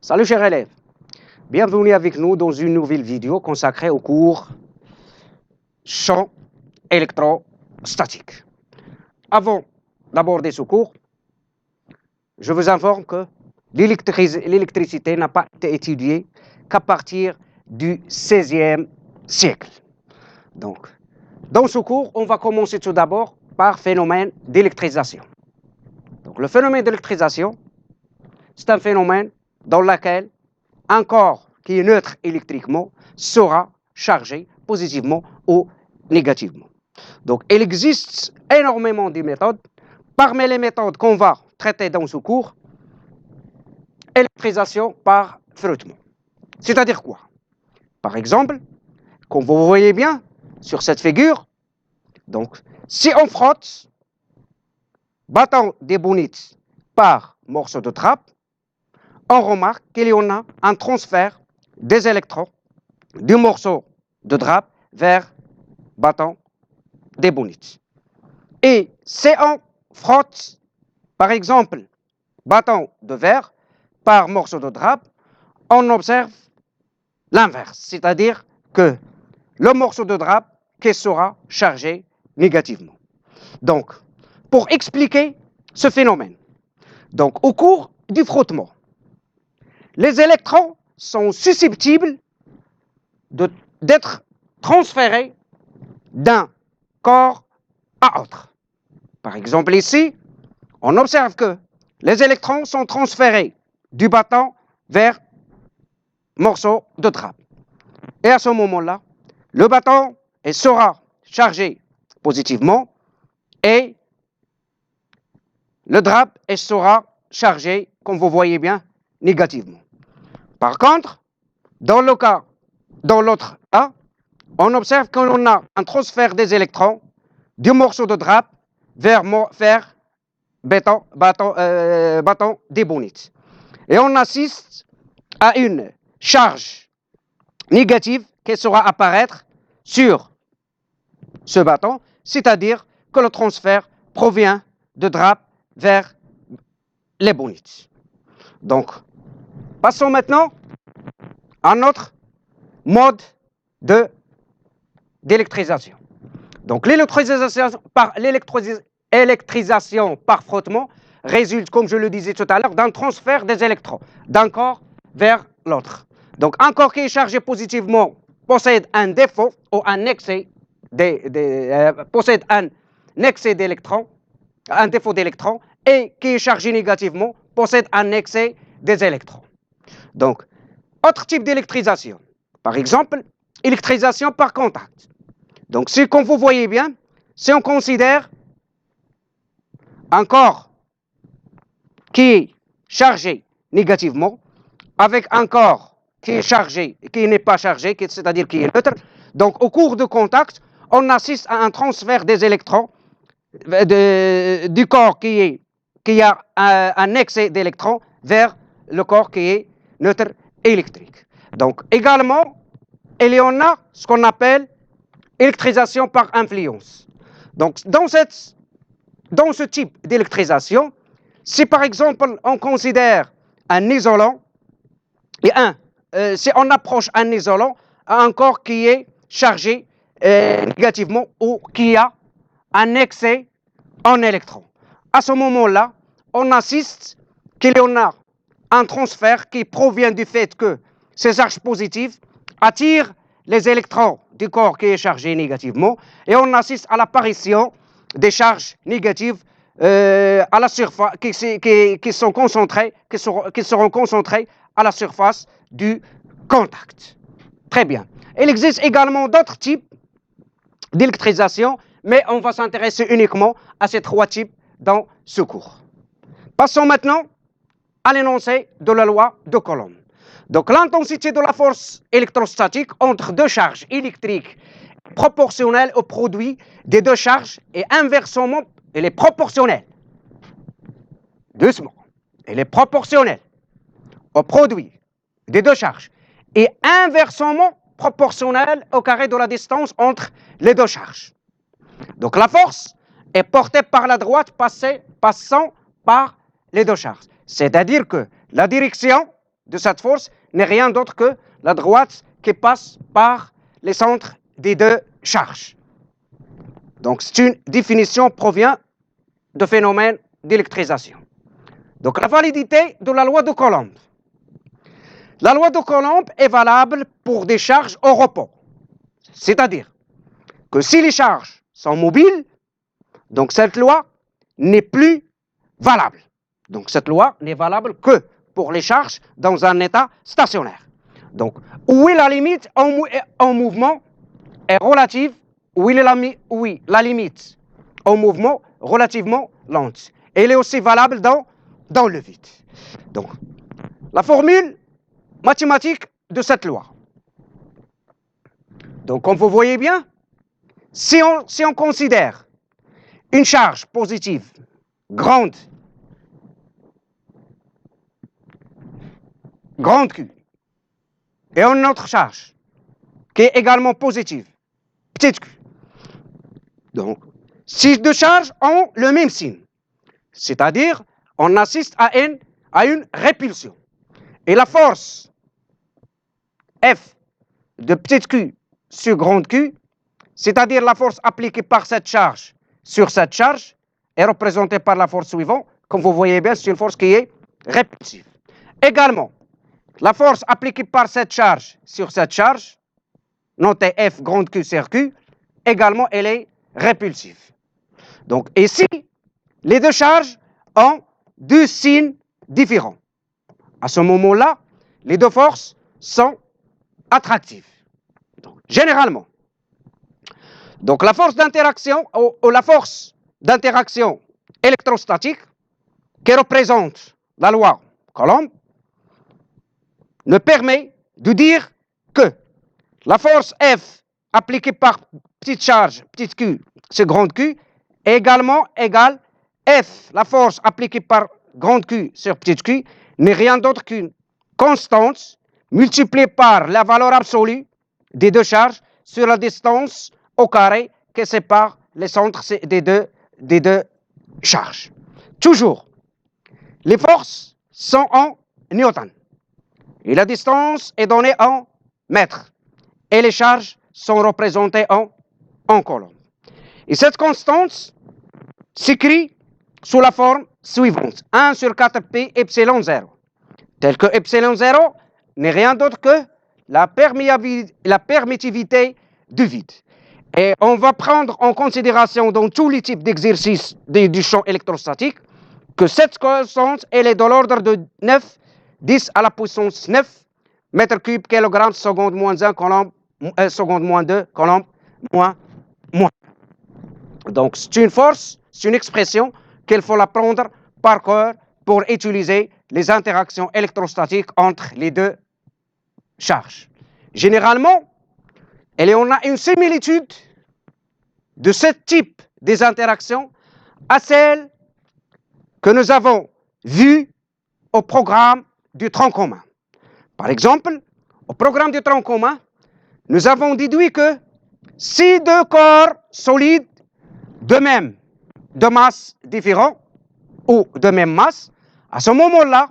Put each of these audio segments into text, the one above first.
Salut chers élèves, bienvenue avec nous dans une nouvelle vidéo consacrée au cours champ électrostatique. Avant d'aborder ce cours, je vous informe que l'électricité n'a pas été étudiée qu'à partir du XVIe siècle. Donc, dans ce cours, on va commencer tout d'abord par phénomène d'électrisation. Donc, le phénomène d'électrisation, c'est un phénomène dans lequel un corps qui est neutre électriquement sera chargé positivement ou négativement. Donc, il existe énormément de méthodes. Parmi les méthodes qu'on va traiter dans ce cours, électrisation par frottement. C'est-à-dire quoi? Par exemple, comme vous voyez bien sur cette figure, donc, si on frotte bâton d'ébounite par morceau de trappe, on remarque qu'il y en a un transfert des électrons du morceau de drap vers bâton d'ébounite. Et si on frotte, par exemple, bâton de verre par morceau de drap, on observe l'inverse, c'est-à-dire que le morceau de drap qui sera chargé négativement. Donc, pour expliquer ce phénomène, donc au cours du frottement, les électrons sont susceptibles d'être transférés d'un corps à autre. Par exemple, ici, on observe que les électrons sont transférés du bâton vers morceau de drap. Et à ce moment-là, le bâton sera chargé positivement et le drap sera chargé, comme vous voyez bien, négativement. Par contre, dans l'autre cas, on observe qu'on a un transfert des électrons du morceau de drap vers bâton d'ébounite. Et on assiste à une charge négative qui sera apparaître sur ce bâton, c'est-à-dire que le transfert provient de drap vers l'ébounite. Donc, passons maintenant à notre mode d'électrisation. Donc, l'électrisation par frottement résulte, comme je le disais tout à l'heure, d'un transfert des électrons d'un corps vers l'autre. Donc, un corps qui est chargé positivement possède un défaut ou un excès d'électrons, un défaut d'électrons, et qui est chargé négativement possède un excès des électrons. Donc, autre type d'électrisation, par exemple, électrisation par contact. Donc, comme vous voyez bien, si on considère un corps qui est chargé négativement avec un corps qui est chargé, qui n'est pas chargé, c'est-à-dire qui est neutre, donc au cours de contact, on assiste à un transfert des électrons du corps qui a un excès d'électrons vers le corps qui est neutre électrique. Donc, également, il y en a ce qu'on appelle électrisation par influence. Donc, dans ce type d'électrisation, si par exemple on considère un isolant, si on approche un isolant à un corps qui est chargé négativement ou qui a un excès en électrons, à ce moment-là, on assiste qu'il y en a un transfert qui provient du fait que ces charges positives attirent les électrons du corps qui est chargé négativement et on assiste à l'apparition des charges négatives à la surface qui seront concentrées à la surface du contact. Très bien. Il existe également d'autres types d'électrisation, mais on va s'intéresser uniquement à ces trois types dans ce cours. Passons maintenant à l'énoncé de la loi de Coulomb. Donc, l'intensité de la force électrostatique entre deux charges électriques est proportionnelle au produit des deux charges et inversement, elle est proportionnelle. Doucement. Elle est proportionnelle au produit des deux charges et inversement proportionnelle au carré de la distance entre les deux charges. Donc, la force est portée par la droite passant par les deux charges. C'est-à-dire que la direction de cette force n'est rien d'autre que la droite qui passe par les centres des deux charges. Donc, c'est une définition provient de phénomène d'électrisation. Donc, la validité de la loi de Coulomb. La loi de Coulomb est valable pour des charges au repos. C'est-à-dire que si les charges sont mobiles, donc cette loi n'est plus valable. Donc, cette loi n'est valable que pour les charges dans un état stationnaire. Donc, où est la limite en mouvement est relative, où est la limite en mouvement relativement lente. Elle est aussi valable dans le vide. Donc, la formule mathématique de cette loi. Donc, comme vous voyez bien, si on considère une charge positive grande Q, et une autre charge qui est également positive, petite q. Donc, ces deux charges ont le même signe, c'est-à-dire on assiste à une répulsion. Et la force F de petite q sur grande q, c'est-à-dire la force appliquée par cette charge sur cette charge, est représentée par la force suivante. Comme vous voyez bien, c'est une force qui est répulsive. Également, la force appliquée par cette charge sur cette charge, notée F grande Q sur Q, également elle est répulsive. Donc ici, les deux charges ont deux signes différents. À ce moment-là, les deux forces sont attractives. Donc, généralement. Donc la force d'interaction ou la force d'interaction électrostatique qui représente la loi Coulomb ne permet de dire que la force F appliquée par petite charge, petite q, sur grande q, est également égale F, la force appliquée par grande q sur petite q, n'est rien d'autre qu'une constante multipliée par la valeur absolue des deux charges sur la distance au carré qui sépare les centres des deux charges. Toujours, les forces sont en newton. Et la distance est donnée en mètres. Et les charges sont représentées en coulombs. Et cette constante s'écrit sous la forme suivante. 1 sur 4pi epsilon 0. Tel que epsilon 0 n'est rien d'autre que la permittivité du vide. Et on va prendre en considération dans tous les types d'exercices du champ électrostatique que cette constante elle est de l'ordre de 10 à la puissance 9 mètres cubes, kilogrammes, seconde moins 1, coulomb, seconde moins 2, coulomb, moins. Donc, c'est une force, c'est une expression qu'il faut l'apprendre par cœur pour utiliser les interactions électrostatiques entre les deux charges. Généralement, on a une similitude de ce type des interactions à celle que nous avons vue au programme du tronc commun. Par exemple, au programme du tronc commun, nous avons déduit que si deux corps solides de masse différente ou de même masse, à ce moment-là,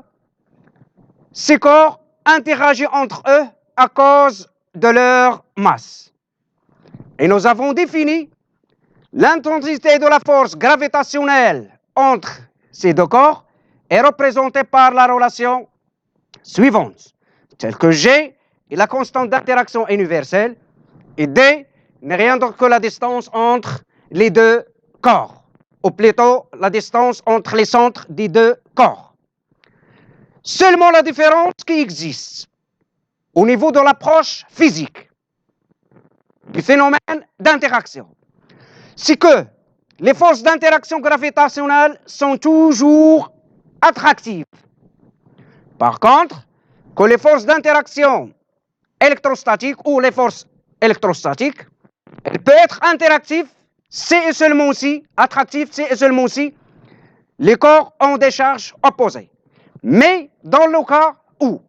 ces corps interagissent entre eux à cause de leur masse. Et nous avons défini l'intensité de la force gravitationnelle entre ces deux corps est représentée par la relation suivante, telle que G est la constante d'interaction universelle et D n'est rien d'autre que la distance entre les deux corps, ou plutôt la distance entre les centres des deux corps. Seulement la différence qui existe au niveau de l'approche physique du phénomène d'interaction, c'est que les forces d'interaction gravitationnelle sont toujours attractives. Par contre, que les forces d'interaction électrostatiques ou les forces électrostatiques, elles peuvent être interactives, c'est et seulement si, attractives, c'est et seulement si les corps ont des charges opposées. Mais dans le cas où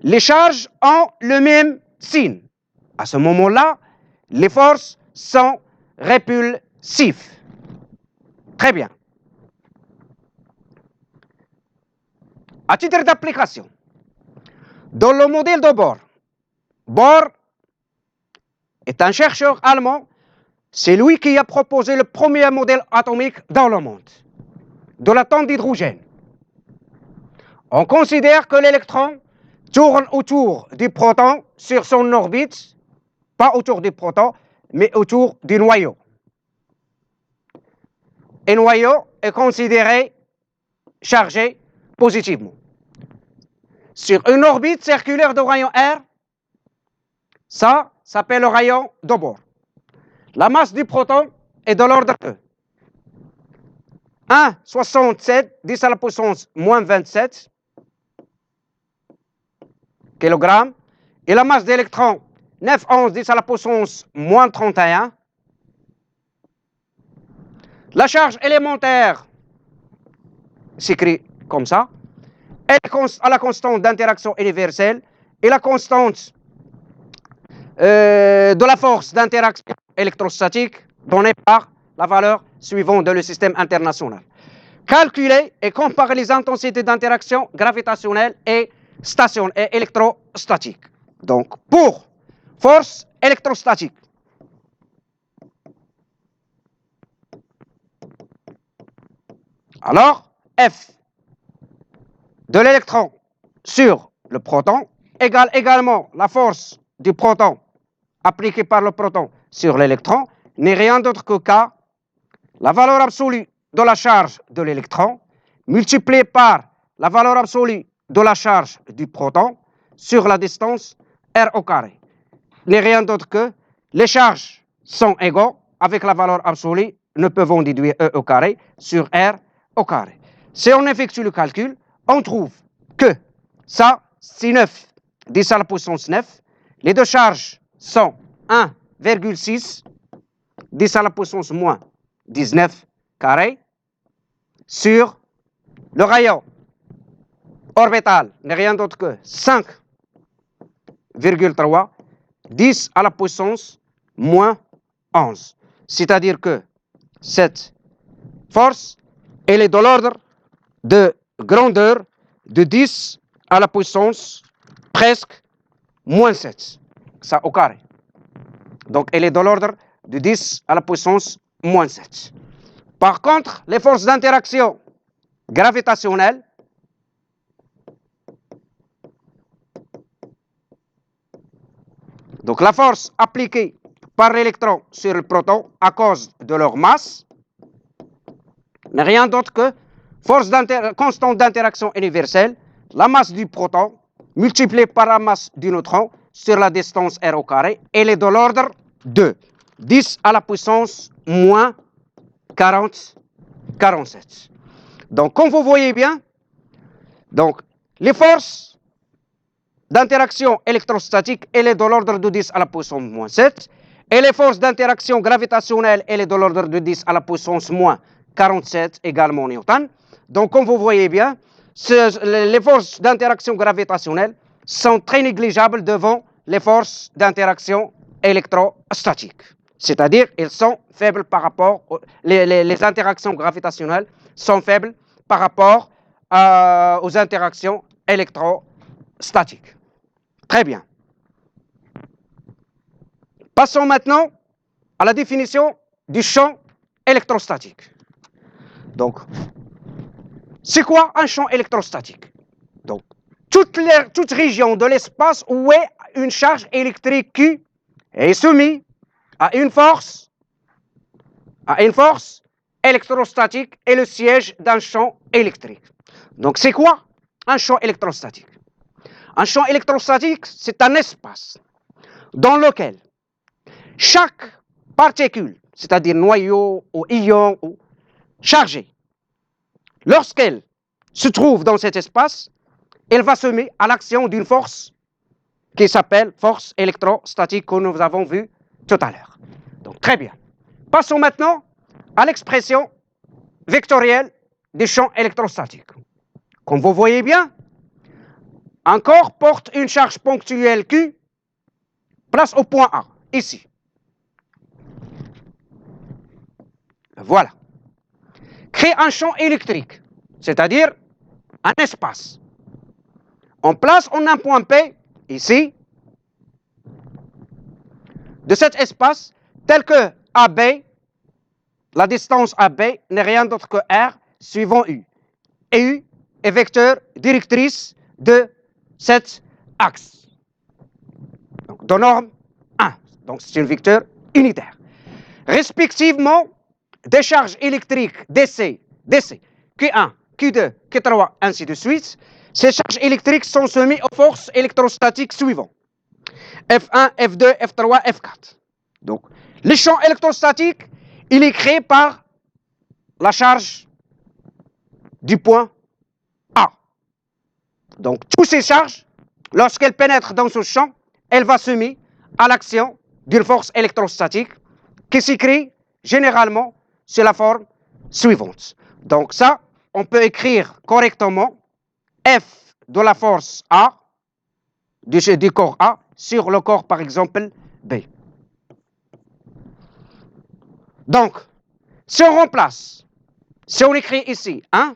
les charges ont le même signe, à ce moment-là, les forces sont répulsives. Très bien. À titre d'application, Dans le modèle de Bohr, Bohr est un chercheur allemand, c'est lui qui a proposé le premier modèle atomique dans le monde, de l'atome d'hydrogène. On considère que l'électron tourne autour du proton sur son orbite, pas autour du proton, mais autour du noyau. Et le noyau est considéré chargé positivement. Sur une orbite circulaire de rayon R, ça s'appelle le rayon de Bohr. La masse du proton est de l'ordre de 1,67 10 à la puissance moins 27 kg, et la masse d'électrons 9,11 10 à la puissance moins 31. La charge élémentaire s'écrit comme ça, à la constante d'interaction universelle et la constante de la force d'interaction électrostatique donnée par la valeur suivante dans le système international. Calculer et comparer les intensités d'interaction gravitationnelle et électrostatique. Donc, pour force électrostatique, alors F de l'électron sur le proton égale également la force du proton appliquée par le proton sur l'électron n'est rien d'autre que K, la valeur absolue de la charge de l'électron multipliée par la valeur absolue de la charge du proton sur la distance r au carré. N'est rien d'autre que les charges sont égaux avec la valeur absolue, nous pouvons déduire E au carré sur R au carré. Si on effectue le calcul, on trouve que ça, c'est 9 10 à la puissance 9. Les deux charges sont 1,6 10 à la puissance moins 19 carré sur le rayon orbital, n'est rien d'autre que 5,3 10 à la puissance moins 11. C'est-à-dire que cette force, elle est de l'ordre de grandeur de 10 à la puissance presque moins 7. Ça au carré. Donc, elle est de l'ordre de 10 à la puissance moins 7. Par contre, les forces d'interaction gravitationnelles, donc la force appliquée par l'électron sur le proton à cause de leur masse, n'est rien d'autre que force constante d'interaction universelle, la masse du proton multipliée par la masse du neutron sur la distance r au carré, elle est de l'ordre de 10 à la puissance moins 47. Donc, comme vous voyez bien, donc, les forces d'interaction électrostatique, elle est de l'ordre de 10 à la puissance moins 7, et les forces d'interaction gravitationnelle, elle est de l'ordre de 10 à la puissance moins 47 également Newton. Donc, comme vous voyez bien, les forces d'interaction gravitationnelle sont très négligeables devant les forces d'interaction électrostatique. C'est-à-dire, elles sont faibles par rapport, les interactions gravitationnelles sont faibles par rapport aux interactions électrostatiques. Très bien. Passons maintenant à la définition du champ électrostatique. Donc, c'est quoi un champ électrostatique? Donc, toute région de l'espace où est une charge électrique Q est soumise à une force électrostatique est le siège d'un champ électrique. Donc, c'est quoi un champ électrostatique? Un champ électrostatique, c'est un espace dans lequel chaque particule, c'est-à-dire noyau ou ion ou chargé, lorsqu'elle se trouve dans cet espace, elle va se mettre à l'action d'une force qui s'appelle force électrostatique que nous avons vue tout à l'heure. Donc, très bien. Passons maintenant à l'expression vectorielle des champs électrostatiques. Comme vous voyez bien, un corps porte une charge ponctuelle Q, place au point A, ici. Voilà. Crée un champ électrique, c'est-à-dire un espace on place en un point P, ici, de cet espace, tel que AB, la distance AB n'est rien d'autre que R suivant U. Et U est vecteur directrice de cet axe. Donc, de norme 1. Donc, c'est un vecteur unitaire. Respectivement, des charges électriques DC, Q1, Q2, Q3, ainsi de suite, ces charges électriques sont soumises aux forces électrostatiques suivantes. F1, F2, F3, F4. Donc, le champ électrostatique, il est créé par la charge du point A. Donc, toutes ces charges, lorsqu'elles pénètrent dans ce champ, elles vont soumettre à l'action d'une force électrostatique qui s'écrit généralement sur la forme suivante. Donc ça, on peut écrire correctement F de la force A, du corps A, sur le corps, par exemple, B. Donc, si on remplace, si on écrit ici 1,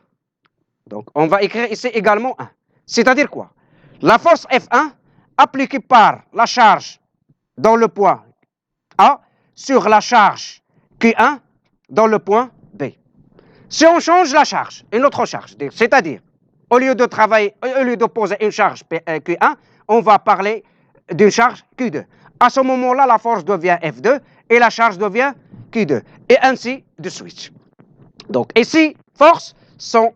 donc on va écrire ici également 1. C'est-à-dire quoi? La force F1 appliquée par la charge dans le point A sur la charge Q1 dans le point B. Si on change la charge, une autre charge, c'est-à-dire au lieu de poser une charge Q1, on va parler d'une charge Q2. À ce moment-là, la force devient F2 et la charge devient Q2, et ainsi de suite. Donc ici, forces sont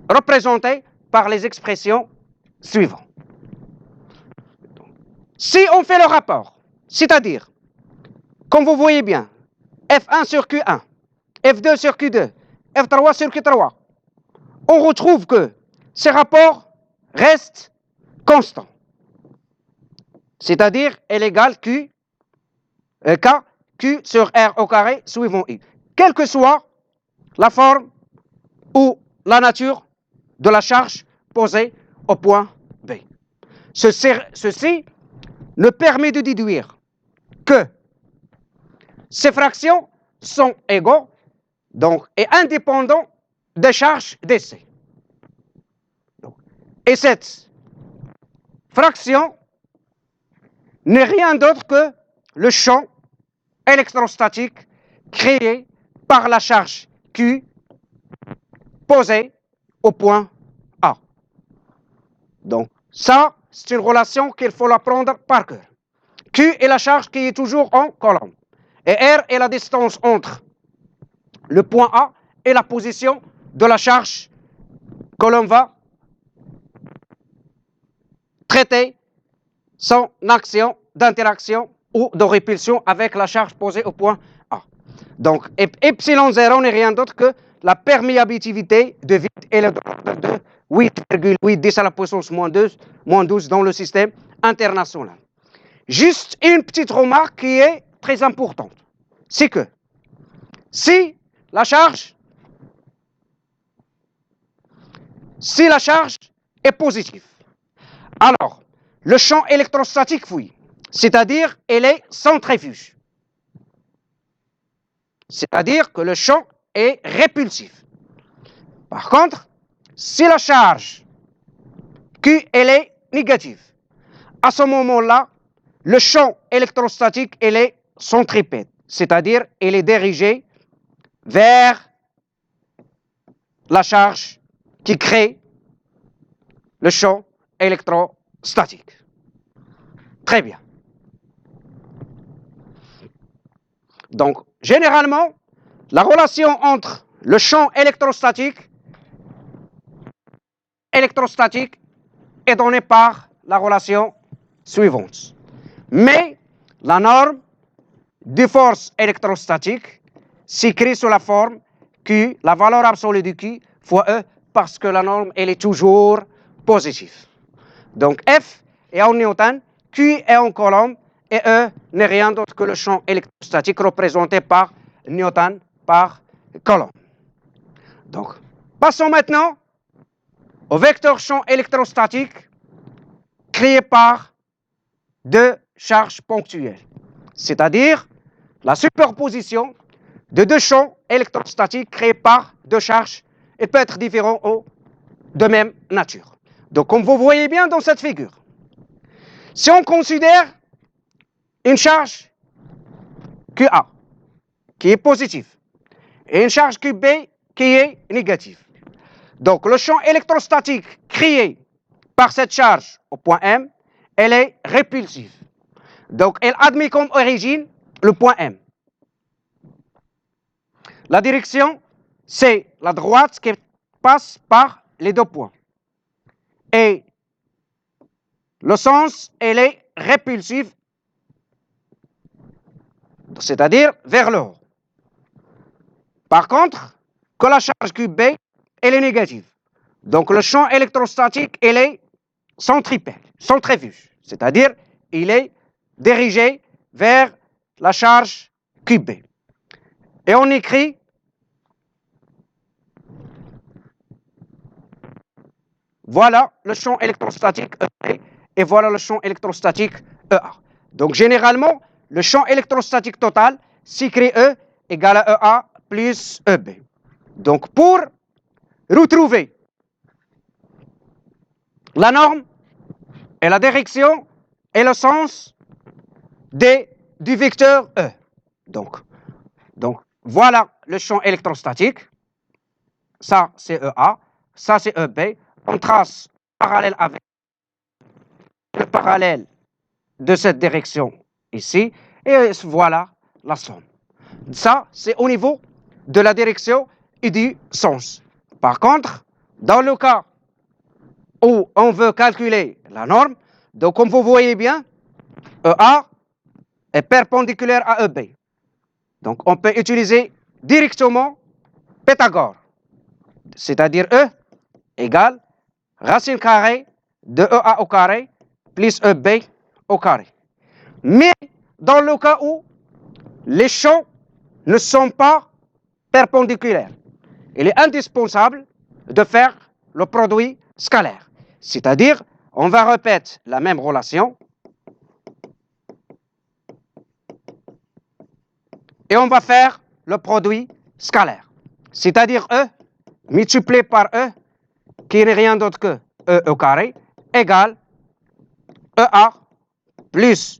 représentées par les expressions suivantes. Si on fait le rapport, c'est-à-dire, comme vous voyez bien, F1 sur Q1, F2 sur Q2, F3 sur Q3, on retrouve que ces rapports restent constants. C'est-à-dire, L égale Q, K, Q sur R au carré suivant U. Quelle que soit la forme ou la nature de la charge posée au point B. Ceci nous permet de déduire que ces fractions sont égaux donc, et indépendants des charges DC. Et cette fraction n'est rien d'autre que le champ électrostatique créé par la charge Q posée au point A. Donc, ça, c'est une relation qu'il faut l'apprendre par cœur. Q est la charge qui est toujours en colonne. Et R est la distance entre le point A et la position de la charge que l'on va traiter son action d'interaction ou de répulsion avec la charge posée au point A. Donc, epsilon 0 n'est rien d'autre que la perméabilité de vide et le ordre de 8,8 à la puissance moins 12 dans le système international. Juste une petite remarque qui est très importante, c'est que si la charge est positive, alors le champ électrostatique fuit, c'est-à-dire elle est centrifuge. C'est-à-dire que le champ est répulsif. Par contre, si la charge Q elle est négative, à ce moment-là, le champ électrostatique elle est centripète, c'est-à-dire elle est dirigée vers la charge qui crée le champ électrostatique. Très bien. Donc, généralement, la relation entre le champ électrostatique est donnée par la relation suivante. Mais la norme de force électrostatique s'écrit sous la forme Q, la valeur absolue de Q fois E, parce que la norme, elle est toujours positive. Donc F est en newton, Q est en coulomb, et E n'est rien d'autre que le champ électrostatique représenté par newton par coulomb. Donc, passons maintenant au vecteur champ électrostatique créé par deux charges ponctuelles, c'est-à-dire la superposition de deux champs électrostatiques créés par deux charges et peut être différents ou de même nature. Donc, comme vous voyez bien dans cette figure, si on considère une charge QA qui est positive et une charge QB qui est négative, donc le champ électrostatique créé par cette charge au point M, elle est répulsive. Donc, elle admet comme origine le point M. La direction, c'est la droite qui passe par les deux points. Et le sens, elle est répulsive, c'est-à-dire vers le haut. Par contre, que la charge QB, elle est négative. Donc, le champ électrostatique, elle est centrifuge, c'est-à-dire il est dirigé vers la charge QB. Et on écrit voilà le champ électrostatique EB et voilà le champ électrostatique EA. Donc généralement, le champ électrostatique total s'écrit E égale à EA plus EB. Donc pour retrouver la norme et la direction et le sens du vecteur E. Donc voilà le champ électrostatique. Ça, c'est EA. Ça, c'est EB. On trace parallèle avec le parallèle de cette direction ici. Et voilà la somme. Ça, c'est au niveau de la direction et du sens. Par contre, dans le cas où on veut calculer la norme, donc comme vous voyez bien, EA est perpendiculaire à EB. Donc on peut utiliser directement Pythagore, c'est-à-dire E égale racine carrée de EA au carré plus EB au carré. Mais dans le cas où les champs ne sont pas perpendiculaires, il est indispensable de faire le produit scalaire. C'est-à-dire, on va répéter la même relation et on va faire le produit scalaire. C'est-à-dire E multiplié par E, qui n'est rien d'autre que E au carré, égale EA plus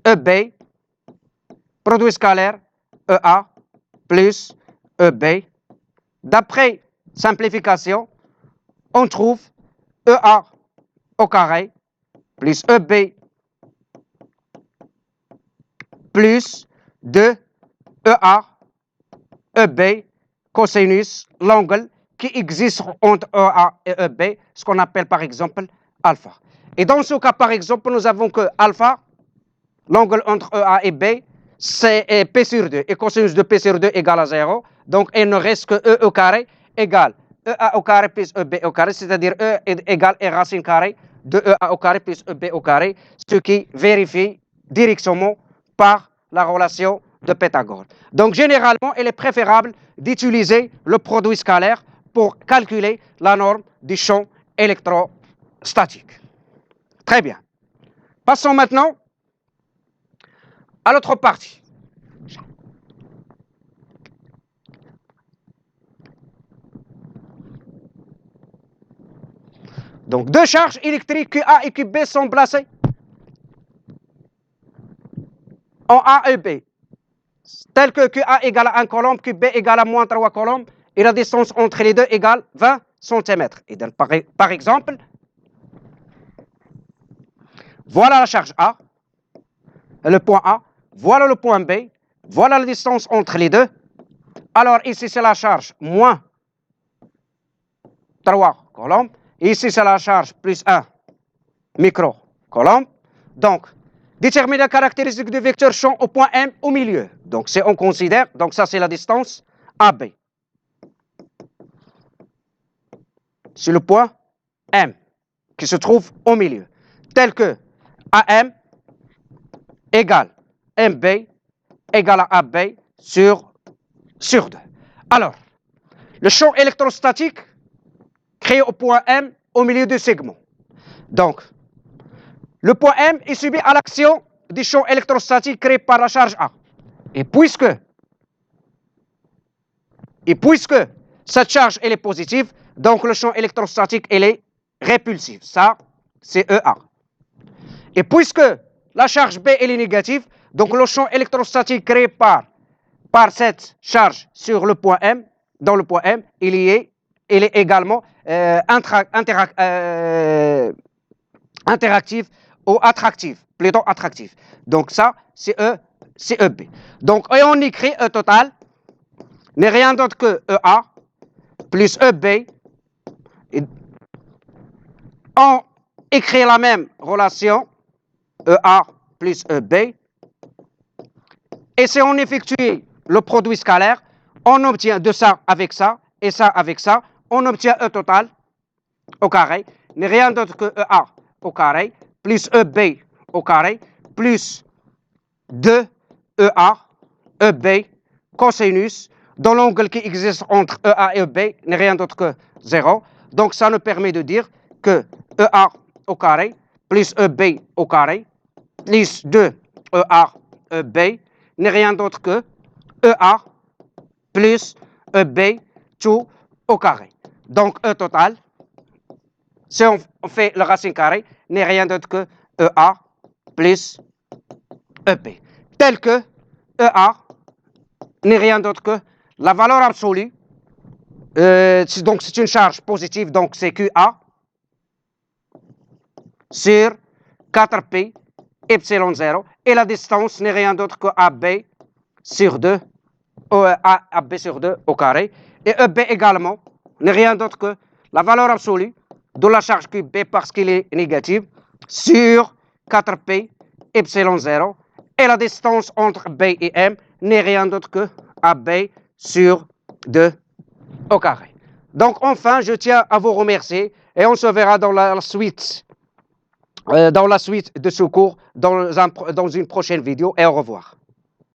EB, produit scalaire EA plus EB. D'après simplification, on trouve EA au carré plus EB plus 2 EA EB cosinus l'angle qui existe entre EA et EB, ce qu'on appelle par exemple alpha. Et dans ce cas, par exemple, nous avons que alpha, l'angle entre EA et B, c'est P sur 2. Et cosinus de P sur 2 égale à 0. Donc, il ne reste que E au carré égale EA au carré plus EB au carré, c'est-à-dire E égale E racine carrée de EA au carré plus EB au carré, ce qui vérifie directement par la relation de Pythagore. Donc, généralement, il est préférable d'utiliser le produit scalaire pour calculer la norme du champ électrostatique. Très bien. Passons maintenant à l'autre partie. Donc, deux charges électriques QA et QB sont placées en A et B, telles que QA égale à 1 coulomb, QB égale à moins 3 coulombs, et la distance entre les deux égale 20 cm. Et donc, par exemple, voilà la charge A, le point A, voilà le point B, voilà la distance entre les deux. Alors ici, c'est la charge moins 3 coulombs. Ici, c'est la charge plus 1 microcoulomb. Donc, déterminer la caractéristique du vecteur champ au point M au milieu. Donc, si on considère, donc ça, c'est la distance AB. C'est le point M qui se trouve au milieu. Tel que AM égale MB égale à AB sur 2. Alors, le champ électrostatique créé au point M au milieu du segment. Donc, le point M est subi à l'action du champ électrostatique créé par la charge A. Et puisque cette charge elle est positive, donc le champ électrostatique elle est répulsive. Ça, c'est EA. Et puisque la charge B elle est négative, donc le champ électrostatique créé par cette charge sur le point M, dans le point M, il est également interactif ou attractif, plutôt attractif. Donc ça, c'est EB. Donc, et on écrit E total n'est rien d'autre que EA plus EB. On écrit la même relation, EA plus EB. Et si on effectue le produit scalaire, on obtient de ça avec ça, et ça avec ça, on obtient E total au carré, n'est rien d'autre que EA au carré, plus EB au carré, plus 2 EA, EB, cosinus, dans l'angle qui existe entre EA et EB, n'est rien d'autre que 0. Donc ça nous permet de dire que EA au carré, plus EB au carré, plus 2 EA, EB, n'est rien d'autre que EA plus EB tout au carré. Donc E total, si on fait le racine carré, n'est rien d'autre que EA plus EB. Tel que EA n'est rien d'autre que la valeur absolue. Donc c'est une charge positive, donc c'est QA sur 4pi epsilon 0. Et la distance n'est rien d'autre que AB sur 2, AB sur 2 au carré. Et EB également n'est rien d'autre que la valeur absolue de la charge QB parce qu'il est négatif sur 4pi epsilon 0. Et la distance entre B et M n'est rien d'autre que AB sur 2 au carré. Donc enfin, je tiens à vous remercier et on se verra dans la suite de ce cours dans une prochaine vidéo et au revoir.